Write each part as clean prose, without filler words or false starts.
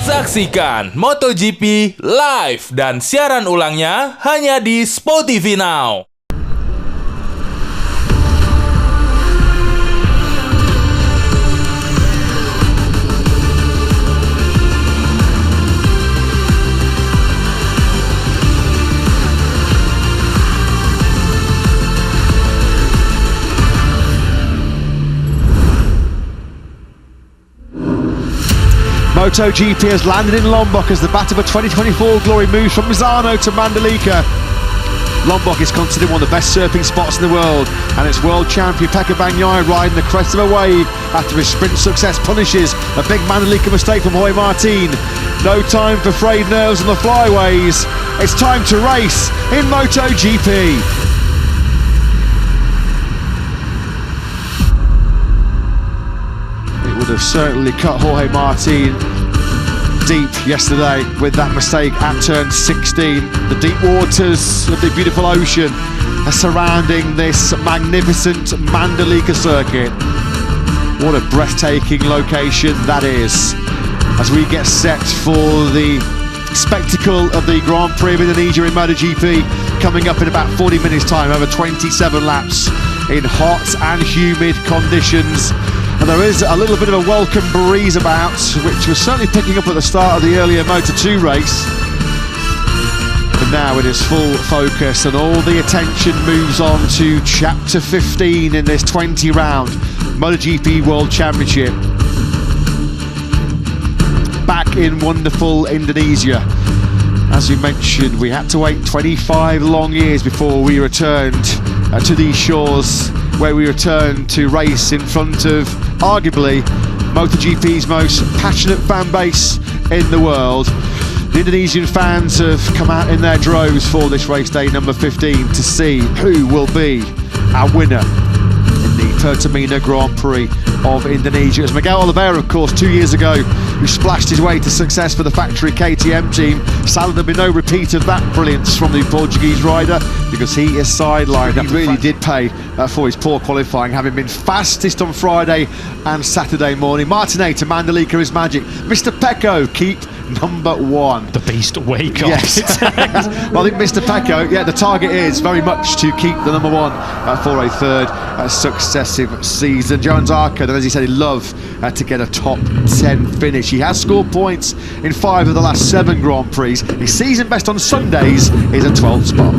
Saksikan MotoGP live dan siaran ulangnya hanya di Spotify Now. MotoGP has landed in Lombok as the battle for 2024 glory moves from Misano to Mandalika. Lombok is considered one of the best surfing spots in the world, and its world champion Pecco Bagnaia riding the crest of a wave after his sprint success punishes a big Mandalika mistake from Jorge Martin. No time for frayed nerves on the flyways. It's time to race in MotoGP. It would have certainly cut Jorge Martin deep yesterday with that mistake at turn 16. The deep waters of the beautiful ocean are surrounding this magnificent Mandalika circuit. What a breathtaking location that is, as we get set for the spectacle of the Grand Prix of Indonesia in MotoGP coming up in about 40 minutes time, over 27 laps in hot and humid conditions. And there is a little bit of a welcome breeze about, which was certainly picking up at the start of the earlier Moto2 race. But now it is full focus, and all the attention moves on to Chapter 15 in this 20-round MotoGP World Championship. Back in wonderful Indonesia. As we mentioned, we had to wait 25 long years before we returned to these shores, where we returned to race in front of arguably MotoGP's most passionate fan base in the world. The Indonesian fans have come out in their droves for this race day number 15 to see who will be our winner in the Pertamina Grand Prix of Indonesia. As Miguel Oliveira, of course, 2 years ago, who splashed his way to success for the factory KTM team. Sadly, there'll be no repeat of that brilliance from the Portuguese rider, because he is sidelined. He really did pay for his poor qualifying, having been fastest on Friday and Saturday morning. Martinet to Mandalika is magic. Mr. Pecco, keep number one. The beast wake up. Yes. Well, I think Mr. Pecco, the target is very much to keep the number one for a third successive season. Jones Arca, as he said, he'd love to get a top 10 finish. He has scored points in 5 of the last 7 Grand Prix. His season best on Sundays is a 12th spot.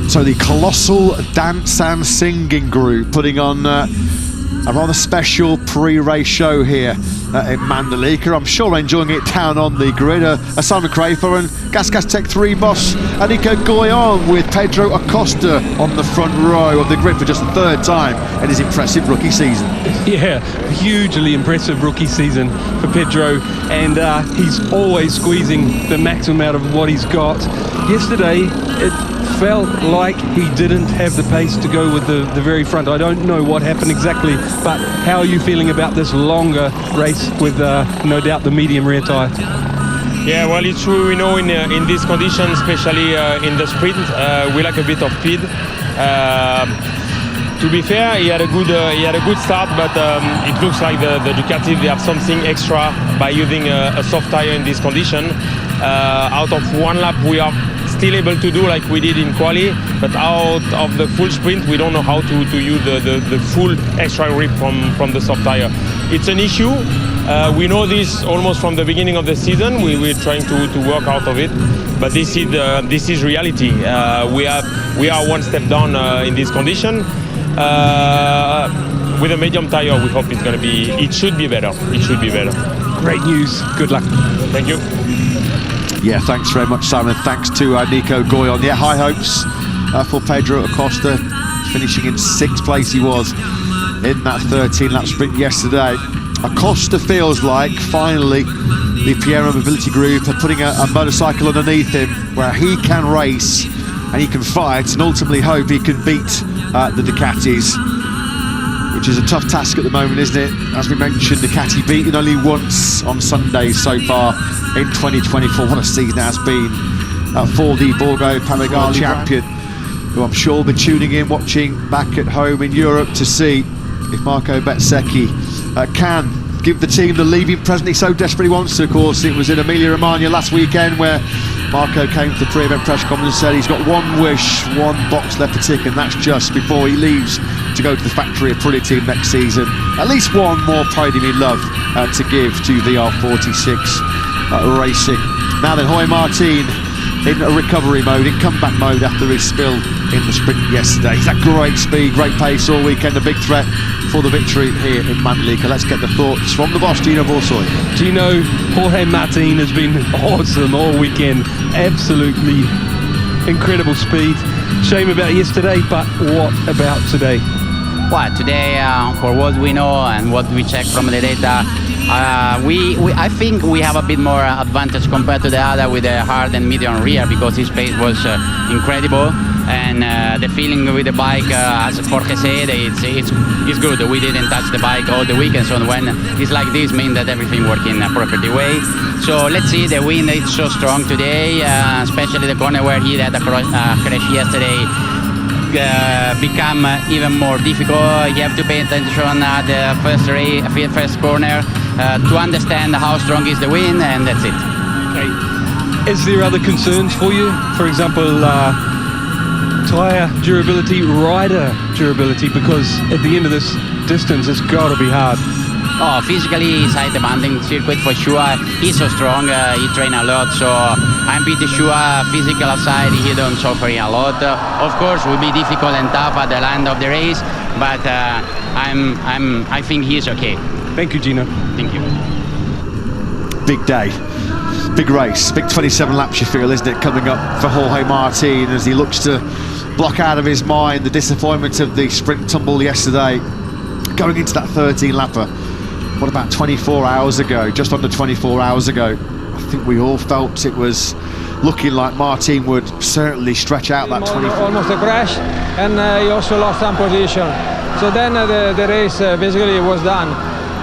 So the colossal dance and singing group putting on a rather special pre-race show here in Mandalika. I'm sure enjoying it down on the grid. Simon Crafer and Gas Tech 3 boss Nico Goyon with Pedro Acosta on the front row of the grid for just the 3rd time in his impressive rookie season. Yeah, hugely impressive rookie season for Pedro, and he's always squeezing the maximum out of what he's got. Yesterday, it felt like he didn't have the pace to go with the very front. I don't know what happened exactly, but how are you feeling about this longer race with no doubt the medium rear tyre? Yeah, well, it's true. We know in these conditions, especially in the sprint, we lack a bit of speed. To be fair, he had a good start, but it looks like the Ducati, they have something extra by using a soft tire in this condition. Out of 1 lap, we are still able to do like we did in quali, but out of the full sprint, we don't know how to use the full extra grip from the soft tire. It's an issue. We know this almost from the beginning of the season. We're trying to work out of it, but this is reality. We are 1 step down in this condition. With a medium tire, we hope it should be better. It should be better. Great news. Good luck. Thank you. Yeah, thanks very much, Simon. Thanks to Nico Goyon. Yeah, high hopes for Pedro Acosta, finishing in 6th place he was in that 13-lap sprint yesterday. Acosta feels like, finally, the Piero Mobility Group are putting a motorcycle underneath him where he can race and he can fight and ultimately hope he can beat the Ducatis, which is a tough task at the moment, isn't it? As we mentioned, Ducati beaten only once on Sundays so far in 2024. What a season it has been for the Borgo Panigale champion, who I'm sure will be tuning in, watching back at home in Europe to see if Marco Bezzecchi can give the team the leaving present he so desperately wants to. Of course, it was in Emilia-Romagna last weekend where Marco came to the pre-event press conference and said he's got one wish, one box left to tick, and that's just before he leaves to go to the factory Aprilia team next season, at least one more podium he'd love to give to VR46 Racing. Now then, Jorge Martin in a recovery mode, in comeback mode after his spill in the sprint yesterday. He's had great speed, great pace all weekend, a big threat for the victory here in Mandalika. Let's get the thoughts from the boss, Gino Borsoy. Gino, Jorge Martin has been awesome all weekend. Absolutely incredible speed. Shame about yesterday, but what about today? Well, today, for what we know and what we check from the data, I think we have a bit more advantage compared to the other with the hard and medium rear, because his pace was incredible, and the feeling with the bike, as Jorge said, it's good. We didn't touch the bike all the weekend, so when it's like this, means that everything working properly way. So let's see, the wind is so strong today, especially the corner where he had a crash yesterday. Become even more difficult. You have to pay attention at the first corner to understand how strong is the wind, and that's it. Okay. Is there other concerns for you? For example, tyre durability, rider durability, because at the end of this distance, it's got to be hard. Oh, physically, it's high demanding circuit for sure. He's so strong, he trains a lot, so I'm pretty sure physical side he don't suffer a lot. Of course, will be difficult and tough at the end of the race, but I think he's okay. Thank you, Gino. Thank you. Big day, big race, big 27 laps you feel, isn't it, coming up for Jorge Martin as he looks to block out of his mind the disappointment of the sprint tumble yesterday, going into that 13-lapper. What about 24 hours ago, just under 24 hours ago? I think we all felt it was looking like Martin would certainly stretch out that 24. Almost a crash, and he also lost some position. So then the race basically was done.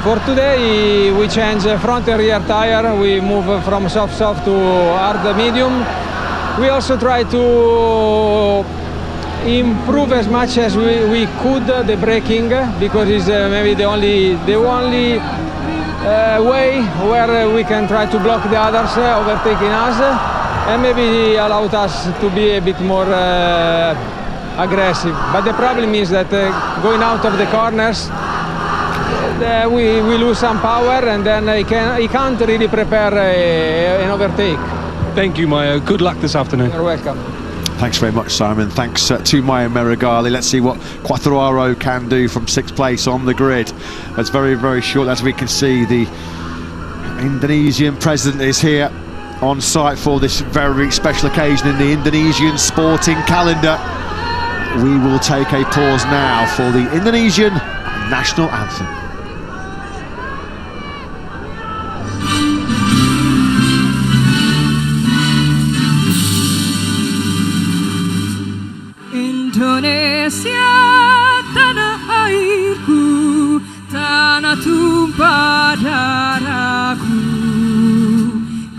For today, we changed front and rear tire. We move from soft to hard medium. We also try to improve as much as we could the braking, because it's maybe the only way where we can try to block the others overtaking us, and maybe allowed us to be a bit more aggressive. But the problem is that going out of the corners, we lose some power, and then he can't really prepare an overtake. Thank you, Mayo. Good luck this afternoon. You're welcome. Thanks very much, Simon. Thanks to Mayo Meregali. Let's see what Quartararo can do from 6th place on the grid. It's very, very short. As we can see, the Indonesian president is here on site for this very special occasion in the Indonesian sporting calendar. We will take a pause now for the Indonesian national anthem. Indonesia, tanah airku, tanah tumpah darahku.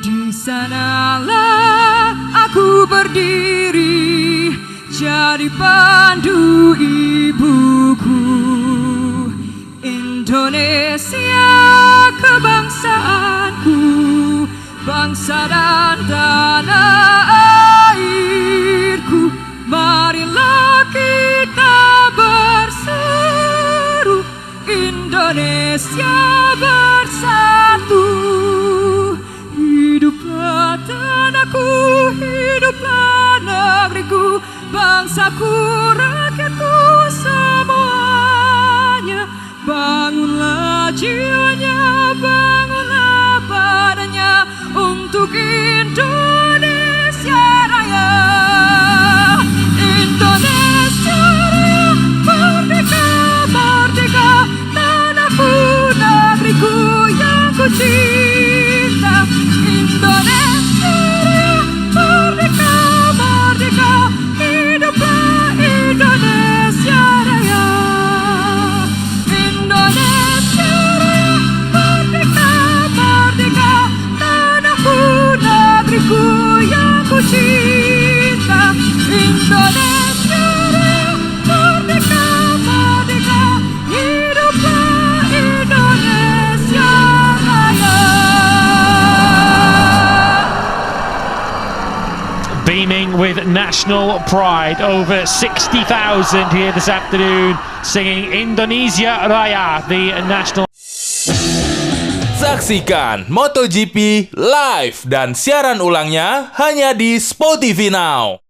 Di sanalah aku berdiri, jadi pandu ibuku. Indonesia, kebangsaanku, bangsa dan tanah airku. Marilah kita berseru, Indonesia bersatu. Hiduplah tanahku, hiduplah negeriku, bangsaku, rakyatku semuanya. Bangunlah jiwanya, bangunlah badannya untuk untuk Indonesia Raya. Indonesia Raya, merdeka, merdeka, tanahku, negeriku yang ku cinta. Indonesia Raya, merdeka, merdeka, hiduplah Indonesia Raya. Indonesia Raya, merdeka, merdeka, tanahku, negeriku yang ku cinta. Indonesia Raya, merdeka, merdeka, hiduplah Indonesia Raya. Beaming with national pride, over 60,000 here this afternoon singing Indonesia Raya, the national. Saksikan MotoGP live dan siaran ulangnya hanya di Spotify Now.